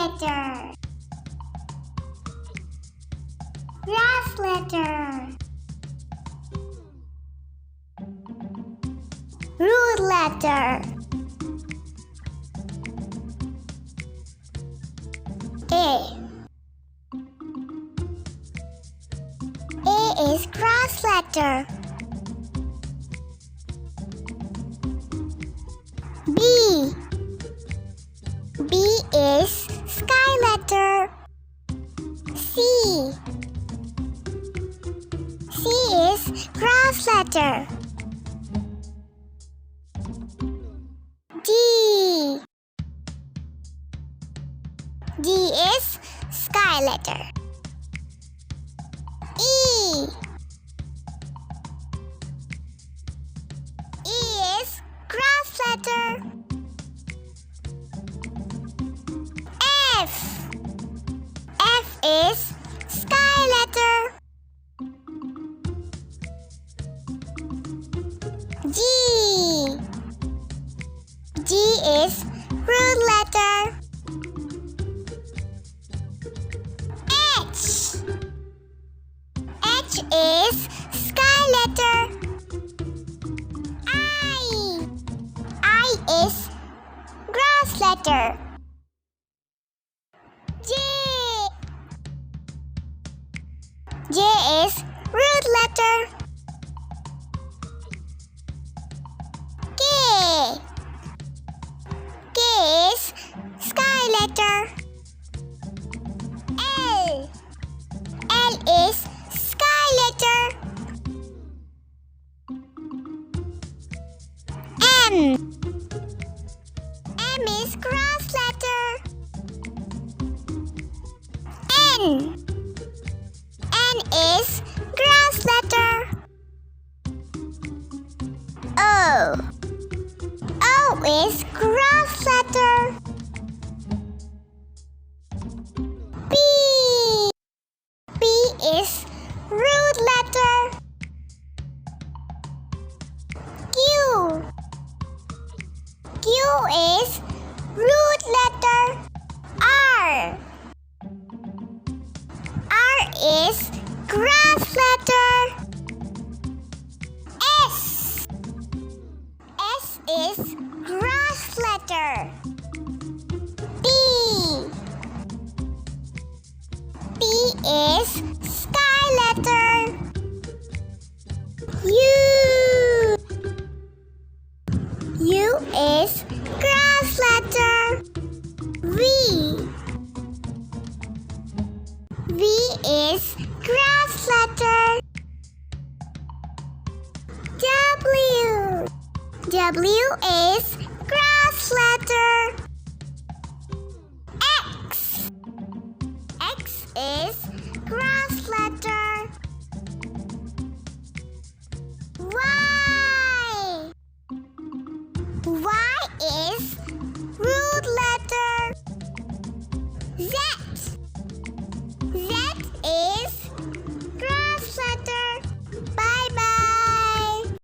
letter. Grass letter. Root letter. A. A is grass letter. B. B is sky letter. C. C is grass letter. D. D is sky letter. E. E is grass letter. F. F is sky letter. G. G is root letter. H. H is sky letter. I. I is grass letter. J. J is root letter. K. K is sky letter. L. L is sky letter. M. M is grass letter. N. N is grass letter. O. O is grass letter. P. P is root letter. Q. Q is root letter. R. R is grass letter. S. S is grass letter. P. P is sky letter. U. U is grass letter. V. V is grass letter. W. W is grass letter.